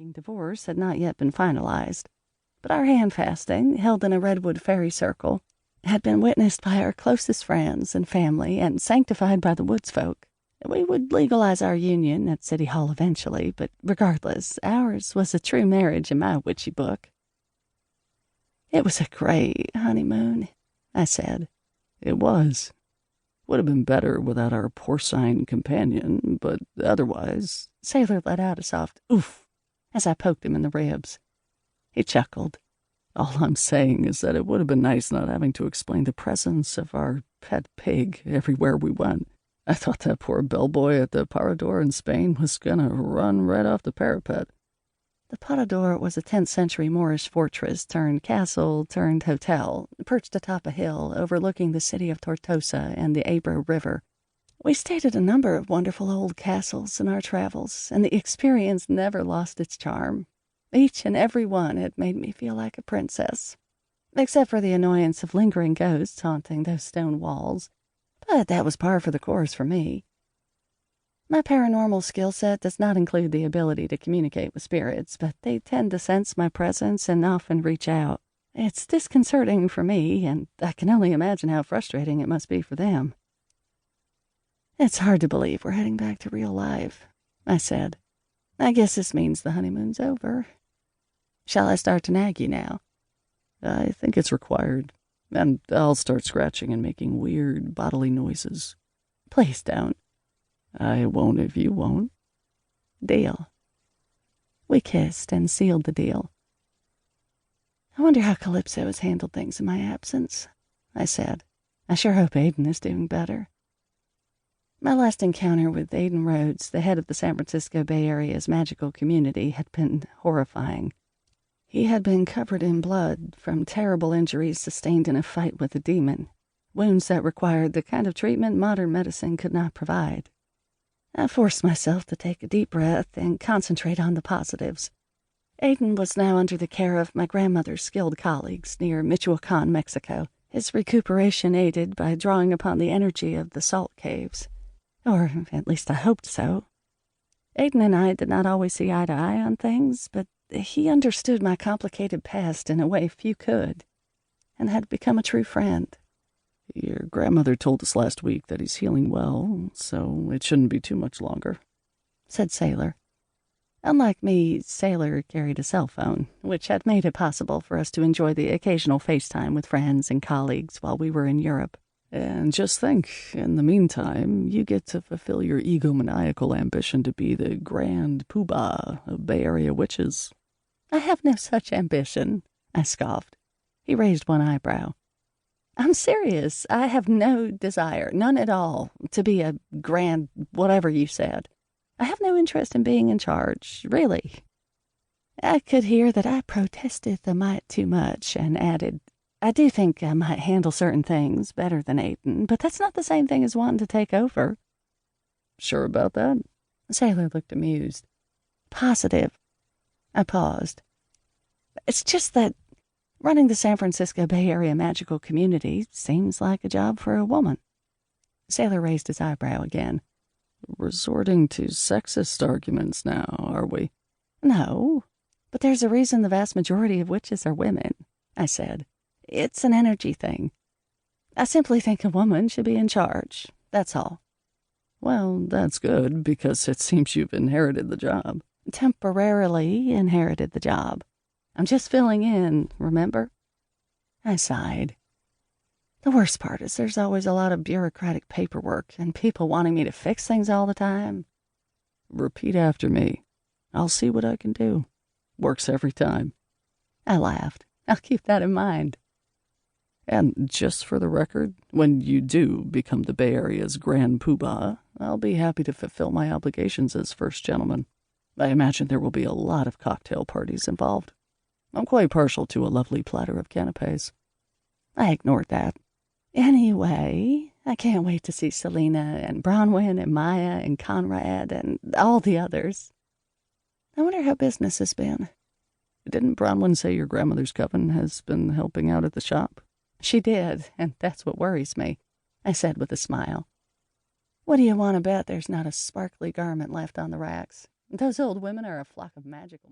heartbreaking divorce had not yet been finalized, but our hand-fasting, held in a redwood fairy circle, had been witnessed by our closest friends and family and sanctified by the woods folk. We would legalize our union at City Hall eventually, but regardless, ours was a true marriage in my witchy book. "It was a great honeymoon," I said. "It was. Would have been better without our porcine companion, but otherwise—" Sailor let out a soft oof as I poked him in the ribs. He chuckled. "All I'm saying is that it would have been nice not having to explain the presence of our pet pig everywhere we went. I thought that poor bellboy at the Parador in Spain was gonna run right off the parapet." The Parador was a 10th century Moorish fortress turned castle turned hotel, perched atop a hill overlooking the city of Tortosa and the Ebro River. We stayed at a number of wonderful old castles in our travels, and the experience never lost its charm. Each and every one had made me feel like a princess, except for the annoyance of lingering ghosts haunting those stone walls. But that was par for the course for me. My paranormal skill set does not include the ability to communicate with spirits, but they tend to sense my presence and often reach out. It's disconcerting for me, and I can only imagine how frustrating it must be for them. "It's hard to believe we're heading back to real life," I said. "I guess this means the honeymoon's over. Shall I start to nag you now?" "I think it's required, and I'll start scratching and making weird bodily noises." "Please don't." "I won't if you won't." "Deal." We kissed and sealed the deal. "I wonder how Calypso has handled things in my absence," I said. "I sure hope Aiden is doing better." My last encounter with Aiden Rhodes, the head of the San Francisco Bay Area's magical community, had been horrifying. He had been covered in blood from terrible injuries sustained in a fight with a demon, wounds that required the kind of treatment modern medicine could not provide. I forced myself to take a deep breath and concentrate on the positives. Aiden was now under the care of my grandmother's skilled colleagues near Michoacan, Mexico, his recuperation aided by drawing upon the energy of the salt caves. Or at least I hoped so. Aiden and I did not always see eye to eye on things, but he understood my complicated past in a way few could, and had become a true friend. "Your grandmother told us last week that he's healing well, so it shouldn't be too much longer," said Sailor. Unlike me, Sailor carried a cell phone, which had made it possible for us to enjoy the occasional FaceTime with friends and colleagues while we were in Europe. "And just think, in the meantime, you get to fulfill your egomaniacal ambition to be the grand poobah of Bay Area witches." "I have no such ambition," I scoffed. He raised one eyebrow. "I'm serious. I have no desire, none at all, to be a grand whatever you said. I have no interest in being in charge, really." I could hear that I protested the mite too much and added, "I do think I might handle certain things better than Aiden, but that's not the same thing as wanting to take over." "Sure about that?" Sailor looked amused. "Positive." I paused. "It's just that running the San Francisco Bay Area magical community seems like a job for a woman." Sailor raised his eyebrow again. "Resorting to sexist arguments now, are we?" "No, but there's a reason the vast majority of witches are women," I said. "It's an energy thing. I simply think a woman should be in charge, that's all." "Well, that's good, because it seems you've inherited the job." "Temporarily inherited the job. I'm just filling in, remember?" I sighed. The worst part is there's always a lot of bureaucratic paperwork and people wanting me to fix things all the time. "Repeat after me. I'll see what I can do. Works every time." I laughed. "I'll keep that in mind." "And just for the record, when you do become the Bay Area's grand poobah, I'll be happy to fulfill my obligations as first gentleman. I imagine there will be a lot of cocktail parties involved. I'm quite partial to a lovely platter of canapes." I ignored that. "Anyway, I can't wait to see Selena and Bronwyn and Maya and Conrad and all the others. I wonder how business has been." "Didn't Bronwyn say your grandmother's coven has been helping out at the shop?" "She did, and that's what worries me," I said with a smile. "What do you want to bet there's not a sparkly garment left on the racks? Those old women are a flock of magical